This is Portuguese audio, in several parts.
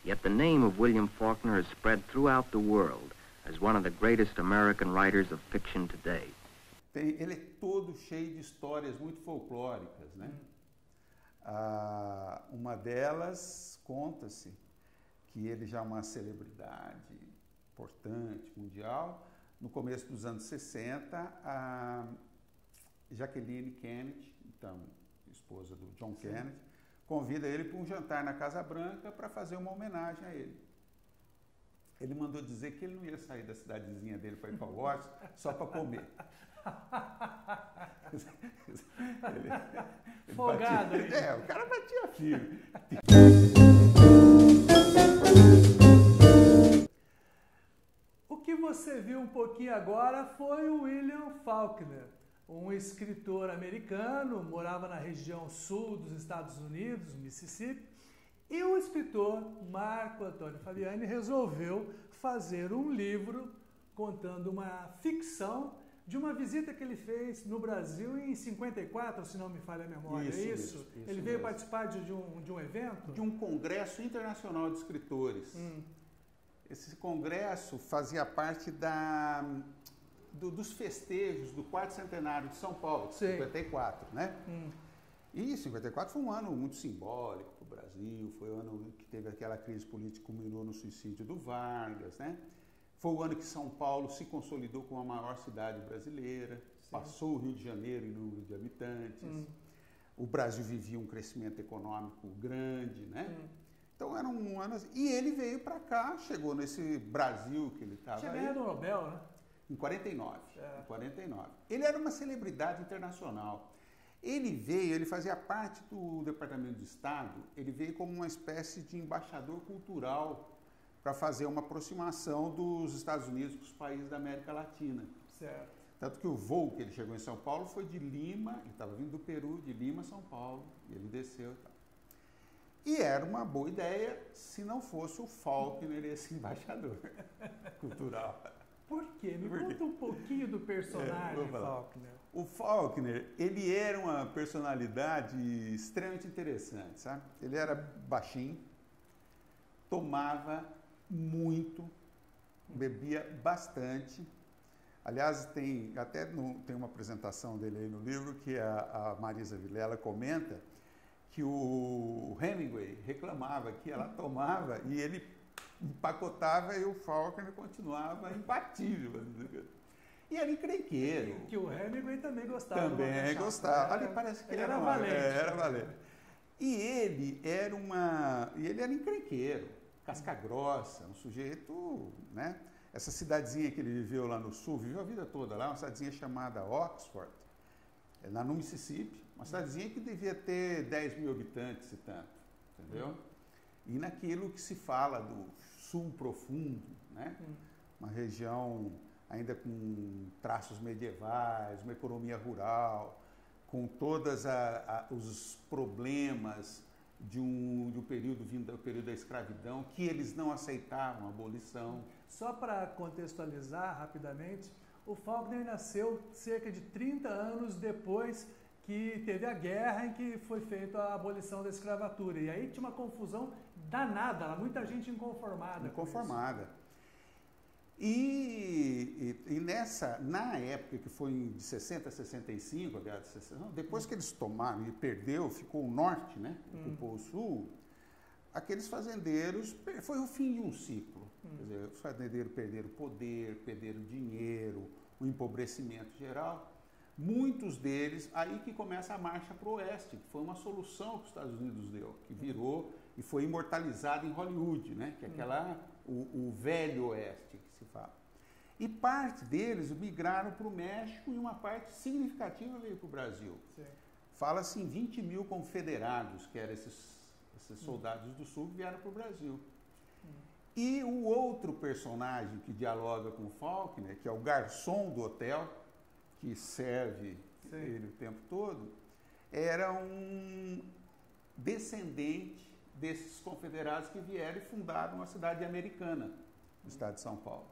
Yet the name of William Faulkner has spread throughout the world as one of the greatest American writers of fiction today. Ele é todo cheio de histórias muito folclóricas, né? Uma delas, conta-se que ele já é uma celebridade importante, mundial. No começo dos anos 60, a Jacqueline Kennedy, então esposa do John Kennedy, convida ele para um jantar na Casa Branca para fazer uma homenagem a ele. Ele mandou dizer que ele não ia sair da cidadezinha dele para ir para Washington só para comer. Folgado. Batia, o cara batia firme. O que você viu um pouquinho agora foi o William Faulkner, um escritor americano, morava na região sul dos Estados Unidos, Mississippi, e o escritor Marco Antônio Fabiani resolveu fazer um livro contando uma ficção de uma visita que ele fez no Brasil em 54, se não me falha a memória. Isso. Ele veio participar de um evento? De um congresso internacional de escritores. Esse congresso fazia parte dos festejos do 4º centenário de São Paulo, 54, né? E 54 foi um ano muito simbólico para o Brasil, foi o ano que teve aquela crise política que culminou no suicídio do Vargas, né? Foi o ano que São Paulo se consolidou como a maior cidade brasileira, passou o Rio de Janeiro em número de habitantes, o Brasil vivia um crescimento econômico grande, né? Então era um ano assim. E ele veio para cá, chegou nesse Brasil que ele estava aí. Tinha ganhado o Nobel, né? Em 49. Em 49. Ele era uma celebridade internacional. Ele fazia parte do Departamento de Estado, ele veio como uma espécie de embaixador cultural para fazer uma aproximação dos Estados Unidos com os países da América Latina. Certo. Tanto que o voo que ele chegou em São Paulo foi de Lima, ele estava vindo do Peru, de Lima a São Paulo, e ele desceu e tal. E era uma boa ideia se não fosse o Faulkner esse embaixador cultural. Por quê? Me conta um pouquinho do personagem Faulkner. O Faulkner, ele era uma personalidade extremamente interessante, sabe? Ele era baixinho, tomava muito, bebia bastante. Aliás, tem uma apresentação dele aí no livro que a Marisa Vilela comenta que o Hemingway reclamava que ela tomava e ele empacotava e o Faulkner continuava imbatível. E era encrenqueiro. Que o Hemingway também gostava. Também gostava. Ali parece que ele era valente. Era valente. E ele era encrenqueiro, casca grossa, um sujeito, né? Essa cidadezinha que ele viveu lá no sul, viveu a vida toda lá, uma cidadezinha chamada Oxford, lá no Mississippi, uma cidadezinha que devia ter 10 mil habitantes e tanto, entendeu? E naquilo que se fala do sul profundo, né? Uma região ainda com traços medievais, uma economia rural, com todos os problemas de um período vindo do período da escravidão, que eles não aceitavam a abolição. Só para contextualizar rapidamente, o Faulkner nasceu cerca de 30 anos depois que teve a guerra em que foi feita a abolição da escravatura. E aí tinha uma confusão danada, muita gente inconformada. Inconformada. Na época que foi de 60 a 65, a guerra de 60, depois que eles tomaram e perdeu, ficou o norte, né? Ocupou o sul, aqueles fazendeiros, foi o fim de um ciclo. Quer dizer, os fazendeiros perderam poder, perderam dinheiro, o empobrecimento geral. Muitos deles, aí que começa a marcha para o oeste, que foi uma solução que os Estados Unidos deu, que virou e foi imortalizada em Hollywood, né? Que é o velho oeste que se fala. E parte deles migraram para o México e uma parte significativa veio para o Brasil. Fala-se em 20 mil confederados, que eram esses soldados do sul que vieram para o Brasil. E o outro personagem que dialoga com o Faulkner, que é o garçom do hotel, que serve ele o tempo todo, era um descendente desses confederados que vieram e fundaram uma cidade americana, no estado de São Paulo.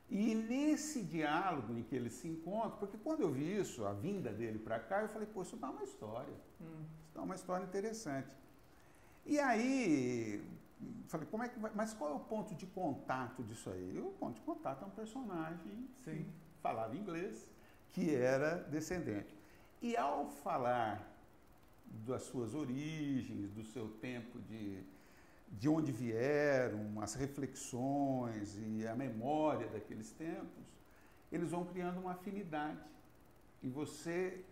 E nesse diálogo em que eles se encontram, porque quando eu vi isso, a vinda dele para cá, eu falei, pô, isso dá uma história. Isso dá uma história interessante. E aí, falei, como é que vai? Mas qual é o ponto de contato disso aí? E o ponto de contato é um personagem que falava inglês, que era descendente. E ao falar das suas origens, do seu tempo de onde vieram, as reflexões e a memória daqueles tempos, eles vão criando uma afinidade. E você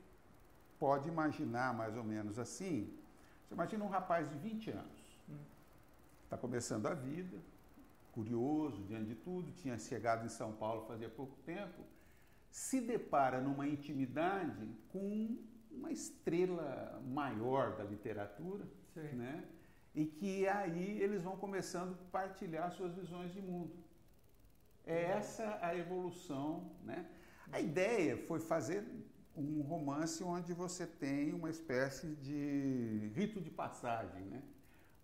pode imaginar mais ou menos assim, você imagina um rapaz de 20 anos, está começando a vida, curioso diante de tudo, tinha chegado em São Paulo fazia pouco tempo, se depara numa intimidade com uma estrela maior da literatura, né? E que aí eles vão começando a partilhar suas visões de mundo. É essa a evolução, né? A ideia foi fazer um romance onde você tem uma espécie de rito de passagem, né?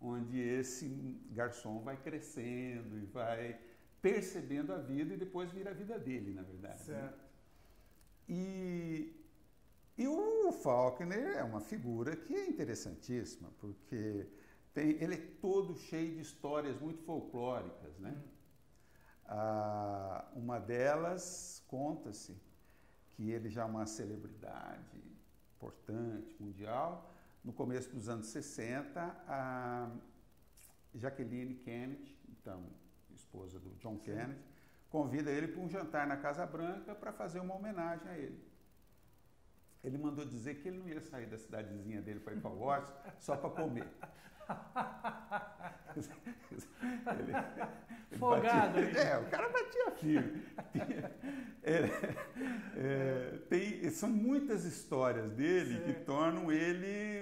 Onde esse garçom vai crescendo e vai percebendo a vida e depois vira a vida dele, na verdade. Certo. Né? E o Faulkner é uma figura que é interessantíssima, porque ele é todo cheio de histórias muito folclóricas, né? Uma delas, conta-se que ele já é uma celebridade importante, mundial. No começo dos anos 60, a Jacqueline Kennedy, então esposa do John Kennedy, convida ele para um jantar na Casa Branca para fazer uma homenagem a ele. Ele mandou dizer que ele não ia sair da cidadezinha dele para ir para Washington só para comer. Folgado. O cara batia firme. São muitas histórias dele que tornam ele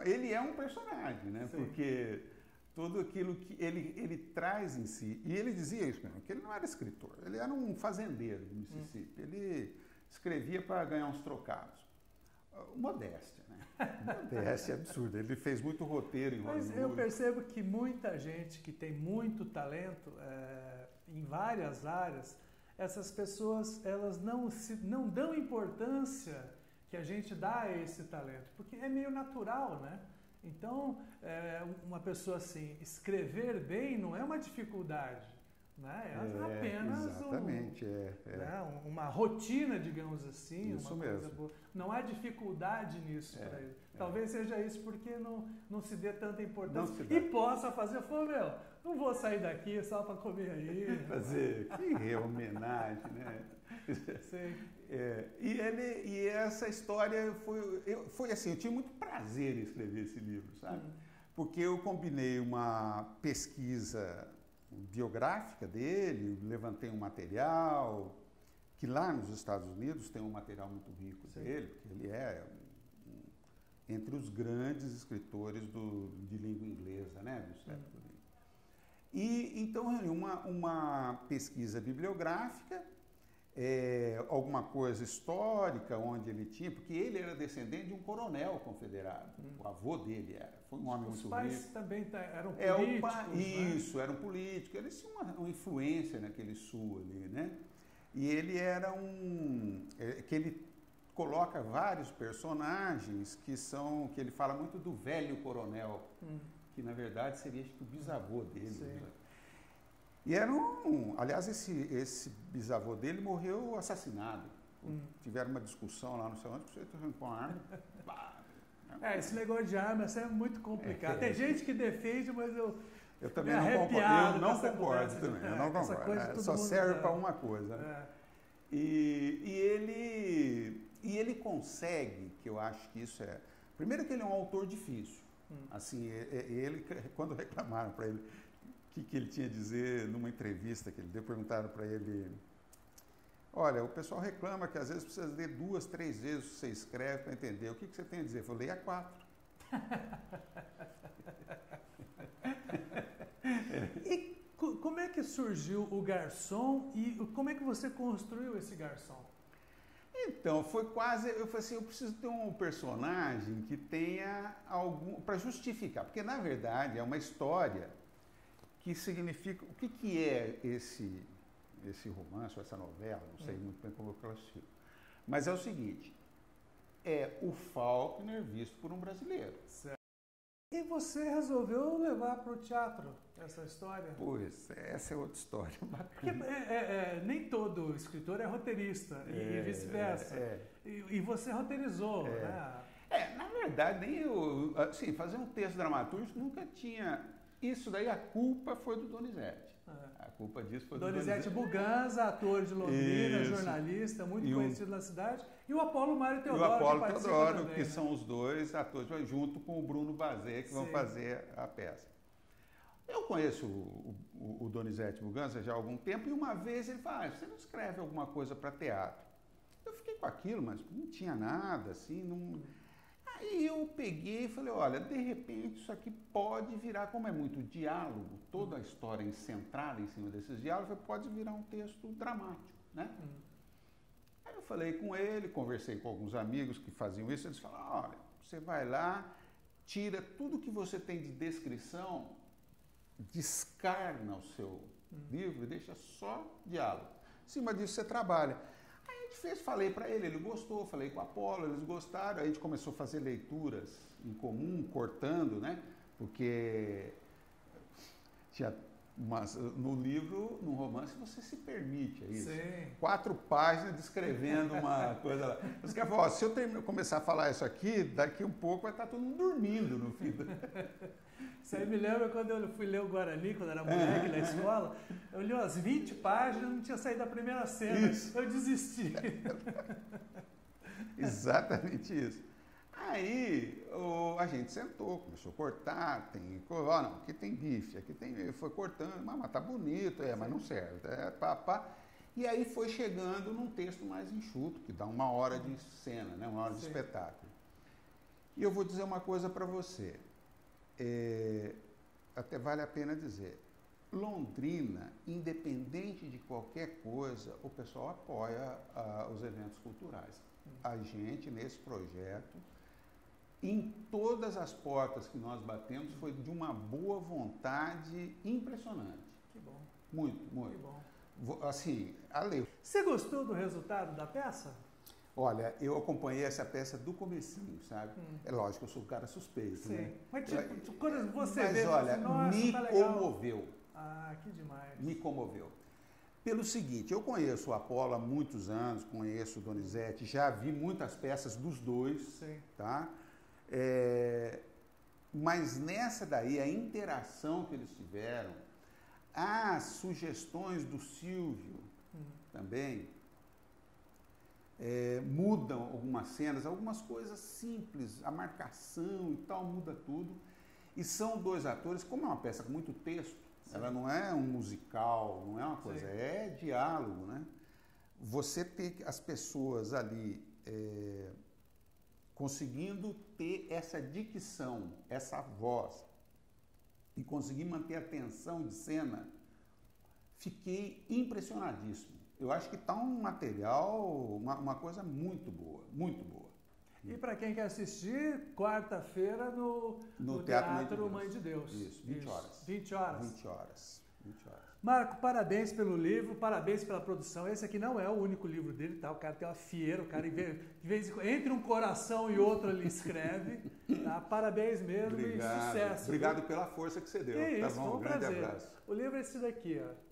ele é um personagem, né? Sim. Porque tudo aquilo que ele traz em si, e ele dizia isso mesmo, que ele não era escritor, ele era um fazendeiro do Mississippi, ele escrevia para ganhar uns trocados. Modéstia, né? Modéstia absurda. Ele fez muito roteiro em Hollywood. Mas eu percebo que muita gente que tem muito talento em várias áreas, essas pessoas elas não dão importância que a gente dá a esse talento, porque é meio natural, né? Então, uma pessoa assim, escrever bem não é uma dificuldade. Né? É apenas exatamente, né? Uma rotina, digamos assim. Isso uma mesmo. Coisa boa. Não há dificuldade nisso para ele. Talvez seja isso porque não se dê tanta importância e possa fazer. Não vou sair daqui só para comer aí. Fazer, que homenagem, né? Sim. E essa história foi assim, eu tinha muito prazer em escrever esse livro, sabe? Porque eu combinei uma pesquisa biográfica dele, levantei um material, que lá nos Estados Unidos tem um material muito rico dele, porque ele é entre os grandes escritores de língua inglesa, né, do século XX. E então uma pesquisa bibliográfica, alguma coisa histórica onde ele tinha, porque ele era descendente de um coronel confederado, o avô dele foi um homem muito rico. Os pais também eram políticos, Isso, eram políticos, eles tinham uma influência naquele sul ali, né? E ele era que ele coloca vários personagens que ele fala muito do velho coronel, que na verdade seria acho que o bisavô dele. Né? E aliás, esse bisavô dele morreu assassinado. Tiveram uma discussão lá no salão, você está com a arma. Esse negócio de arma é muito complicado. Tem gente que defende, mas eu também não concordo também. Eu não concordo. Só serve para uma coisa. Né? E ele consegue, que eu acho que isso é... Primeiro que ele é um autor difícil. Assim, quando reclamaram para ele o que ele tinha a dizer numa entrevista que ele deu, perguntaram para ele: olha, o pessoal reclama que às vezes precisa ler 2, 3 vezes o que você escreve para entender. O que você tem a dizer? Eu falei, leia 4. E como é que surgiu o Garçom e como é que você construiu esse garçom? Então, foi quase... Eu falei assim, eu preciso ter um personagem que tenha algum... para justificar. Porque, na verdade, é uma história que significa... O que é esse romance, ou essa novela? Não sei muito bem como eu classifico. Mas é o seguinte, é o Faulkner visto por um brasileiro. Certo. E você resolveu levar para o teatro essa história? Pois, essa é outra história Porque bacana. nem todo escritor é roteirista e vice-versa. E você roteirizou, né? Na verdade, nem eu, assim, fazer um texto dramatúrgico nunca tinha. Isso daí, a culpa foi do Donizete. A culpa disso foi do Donizete Buganza, ator de Londrina, jornalista, muito conhecido na cidade, e o Apolo Mário Teodoro. E o Apolo que Teodoro, também, que né? são os dois atores, junto com o Bruno Bazet, que vão fazer a peça. Eu conheço o Donizete Buganza já há algum tempo, e uma vez ele falou, você não escreve alguma coisa para teatro? Eu fiquei com aquilo, mas não tinha nada, assim, não... Aí eu peguei e falei, olha, de repente isso aqui pode virar, como é muito diálogo, toda a história centrada em cima desses diálogos, pode virar um texto dramático, né? Aí eu falei com ele, conversei com alguns amigos que faziam isso, eles falaram, olha, você vai lá, tira tudo que você tem de descrição, descarna o seu livro e deixa só diálogo. Em cima disso você trabalha. Falei para ele gostou, falei com o Apolo, eles gostaram, aí a gente começou a fazer leituras em comum, cortando, né? Porque tinha no livro, no romance, você se permite, é isso. Sim. 4 páginas descrevendo uma coisa lá. Os caras falaram, se eu começar a falar isso aqui, daqui um pouco vai estar todo mundo dormindo no fim. Isso aí me lembra quando eu fui ler o Guarani, quando era moleque na escola, eu li umas 20 páginas, não tinha saído da primeira cena, eu desisti. Exatamente isso. Aí a gente sentou, começou a cortar, não, aqui tem bife, aqui tem, foi cortando, mas tá bonito, mas não serve, E aí foi chegando num texto mais enxuto, que dá 1 hora de cena, né, 1 hora de espetáculo. E eu vou dizer uma coisa para você, até vale a pena dizer, Londrina, independente de qualquer coisa, o pessoal apoia os eventos culturais. A gente, nesse projeto, em todas as portas que nós batemos, foi de uma boa vontade impressionante. Que bom. Muito, muito. Que bom. Assim, Ale. Você gostou do resultado da peça? Olha, eu acompanhei essa peça do comecinho, sabe? É lógico, eu sou um cara suspeito, Sim. né? Mas quando você vê, olha, assim, nossa, me tá legal. comoveu. Ah, que demais. Me comoveu. Pelo seguinte, eu conheço o Apolo há muitos anos, conheço o Donizete, já vi muitas peças dos dois, Sim. tá? Mas nessa daí, a interação que eles tiveram, as sugestões do Silvio também, mudam algumas cenas, algumas coisas simples, a marcação e tal, muda tudo. E são 2 atores, como é uma peça com muito texto, ela não é um musical, não é uma coisa, é diálogo, né? Você ter as pessoas ali conseguindo ter essa dicção, essa voz, e conseguir manter a tensão de cena, fiquei impressionadíssimo. Eu acho que está um material, uma coisa muito boa, muito boa. E para quem quer assistir, quarta-feira no Teatro Mãe de Deus. Isso, 20 horas. 20 horas. 20 horas. 20 horas. Marco, parabéns pelo livro, parabéns pela produção. Esse aqui não é o único livro dele, tá? O cara tem uma fieira, o cara de vez em quando, entre um coração e outro ele escreve. Tá? Parabéns mesmo. Obrigado. E sucesso. Obrigado pela força que você deu. Que Tá isso, bom? foi um Grande prazer. abraço. O livro é esse daqui, ó.